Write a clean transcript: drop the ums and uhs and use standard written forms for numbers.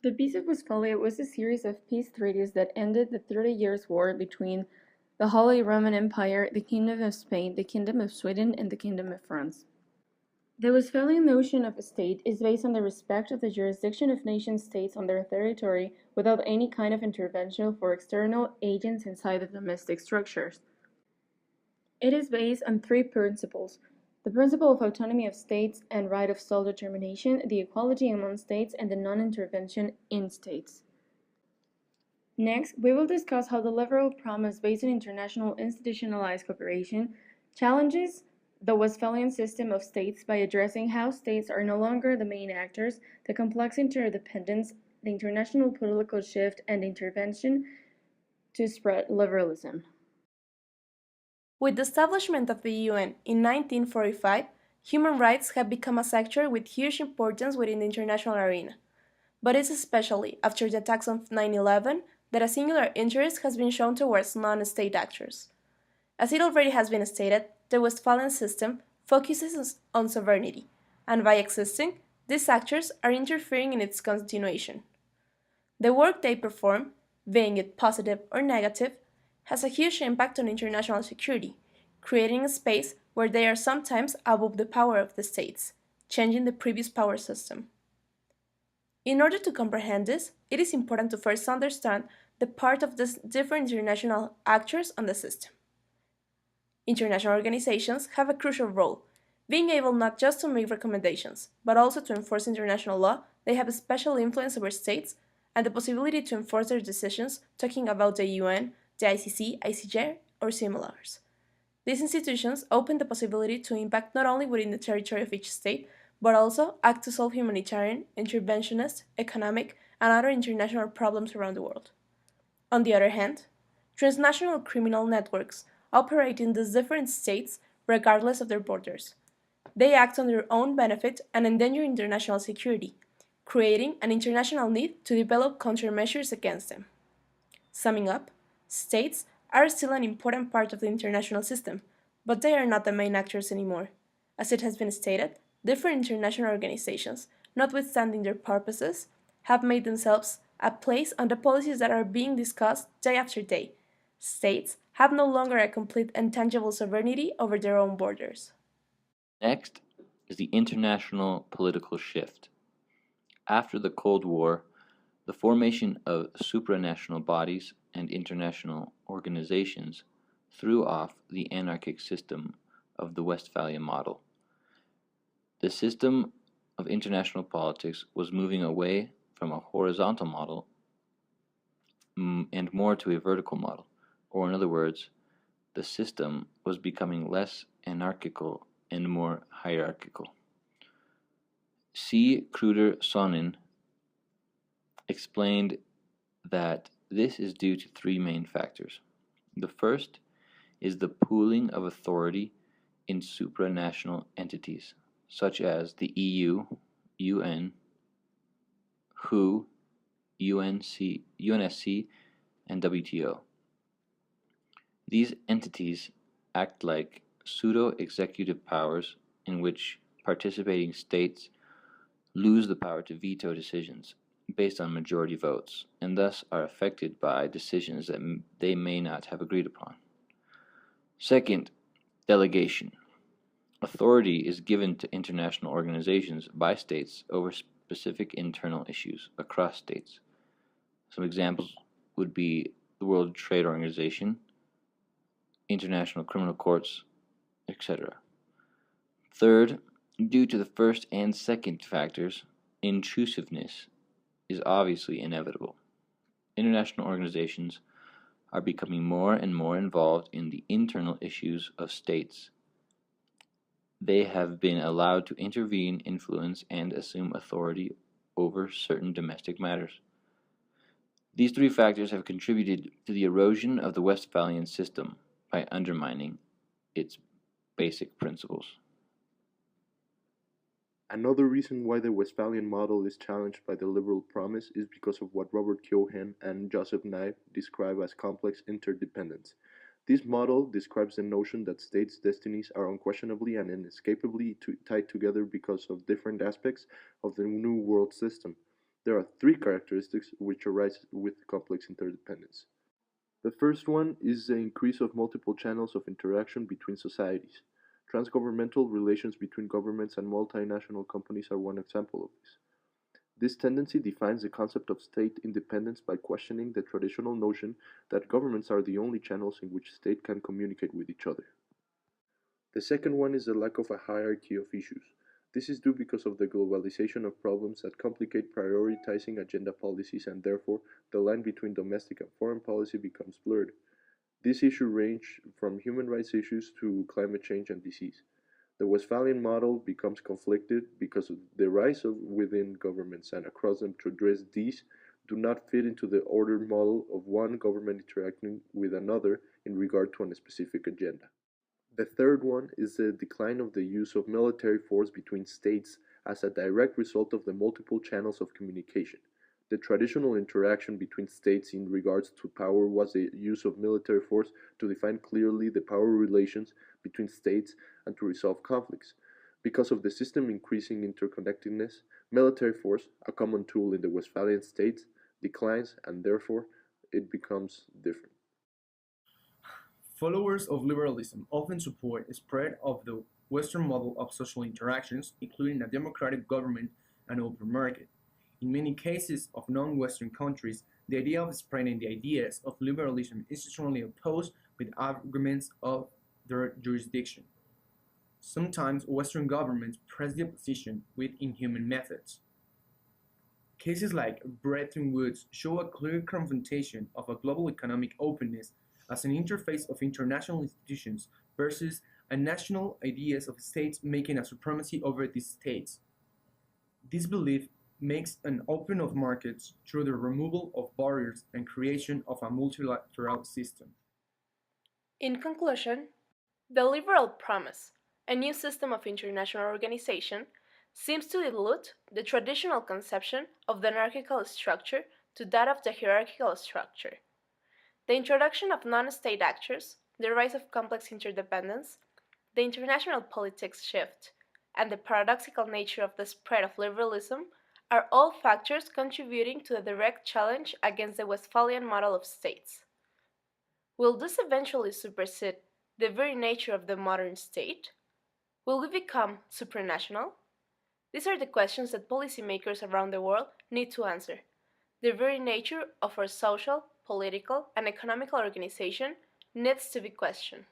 The Peace of Westphalia was a series of peace treaties that ended the 30 Years' War between the Holy Roman Empire, the Kingdom of Spain, the Kingdom of Sweden, and the Kingdom of France. The Westphalian notion of a state is based on the respect of the jurisdiction of nation-states on their territory without any kind of intervention for external agents inside the domestic structures. It is based on three principles: the principle of autonomy of states and right of self-determination, the equality among states, and the non-intervention in states. Next, we will discuss how the liberal promise based on international institutionalized cooperation challenges the Westphalian system of states by addressing how states are no longer the main actors, the complex interdependence, the international political shift, and intervention to spread liberalism. With the establishment of the UN in 1945, human rights have become a sector with huge importance within the international arena. But it's especially after the attacks of 9/11 that a singular interest has been shown towards non-state actors. As it already has been stated, the Westphalian system focuses on sovereignty, and by existing, these actors are interfering in its continuation. The work they perform, being it positive or negative, has a huge impact on international security, creating a space where they are sometimes above the power of the states, changing the previous power system. In order to comprehend this, it is important to first understand the part of the different international actors on the system. International organizations have a crucial role, being able not just to make recommendations, but also to enforce international law. They have a special influence over states and the possibility to enforce their decisions, talking about the UN, the ICC, ICJ, or similars. These institutions open the possibility to impact not only within the territory of each state, but also act to solve humanitarian, interventionist, economic, and other international problems around the world. On the other hand, transnational criminal networks operate in these different states regardless of their borders. They act on their own benefit and endanger international security, creating an international need to develop countermeasures against them. Summing up, states are still an important part of the international system, but they are not the main actors anymore. As it has been stated, different international organizations, notwithstanding their purposes, have made themselves a place on the policies that are being discussed day after day. States have no longer a complete and tangible sovereignty over their own borders. Next is the international political shift. After the Cold War, the formation of supranational bodies and international organizations threw off the anarchic system of the Westphalian model. The system of international politics was moving away from a horizontal model and more to a vertical model, or in other words, the system was becoming less anarchical and more hierarchical. C. Kruder Sonnen explained that this is due to three main factors. The first is the pooling of authority in supranational entities, such as the EU, UN, WHO, UNSC, and WTO. These entities act like pseudo-executive powers in which participating states lose the power to veto decisions based on majority votes, and thus are affected by decisions that they may not have agreed upon. Second, delegation. Authority is given to international organizations by states over specific internal issues across states. Some examples would be the World Trade Organization, international criminal courts, etc. Third, due to the first and second factors, intrusiveness is obviously inevitable. International organizations are becoming more and more involved in the internal issues of states. They have been allowed to intervene, influence, and assume authority over certain domestic matters. These three factors have contributed to the erosion of the Westphalian system by undermining its basic principles. Another reason why the Westphalian model is challenged by the liberal promise is because of what Robert Keohane and Joseph Nye describe as complex interdependence. This model describes the notion that states' destinies are unquestionably and inescapably tied together because of different aspects of the New World System. There are three characteristics which arise with complex interdependence. The first one is the increase of multiple channels of interaction between societies. Transgovernmental relations between governments and multinational companies are one example of this. This tendency defines the concept of state independence by questioning the traditional notion that governments are the only channels in which states can communicate with each other. The second one is the lack of a hierarchy of issues. This is due because of the globalization of problems that complicate prioritizing agenda policies, and therefore the line between domestic and foreign policy becomes blurred. These issues range from human rights issues to climate change and disease. The Westphalian model becomes conflicted because of the rise of within governments and across them to address these do not fit into the ordered model of one government interacting with another in regard to a specific agenda. The third one is the decline of the use of military force between states as a direct result of the multiple channels of communication. The traditional interaction between states in regards to power was the use of military force to define clearly the power relations between states and to resolve conflicts. Because of the system increasing interconnectedness, military force, a common tool in the Westphalian states, declines and therefore it becomes different. Followers of liberalism often support a spread of the Western model of social interactions, including a democratic government and open market. In many cases of non-Western countries, the idea of spreading the ideas of liberalism is strongly opposed with arguments of their jurisdiction. Sometimes Western governments press the opposition with inhuman methods. Cases like Bretton Woods show a clear confrontation of a global economic openness as an interface of international institutions versus a national ideas of states making a supremacy over these states. This belief makes an open of markets through the removal of barriers and creation of a multilateral system. In conclusion, the liberal promise, a new system of international organization, seems to dilute the traditional conception of the anarchical structure to that of the hierarchical structure. The introduction of non-state actors, the rise of complex interdependence, the international politics shift, and the paradoxical nature of the spread of liberalism are all factors contributing to the direct challenge against the Westphalian model of states. Will this eventually supersede the very nature of the modern state? Will we become supranational? These are the questions that policymakers around the world need to answer. The very nature of our social, political, and economical organization needs to be questioned.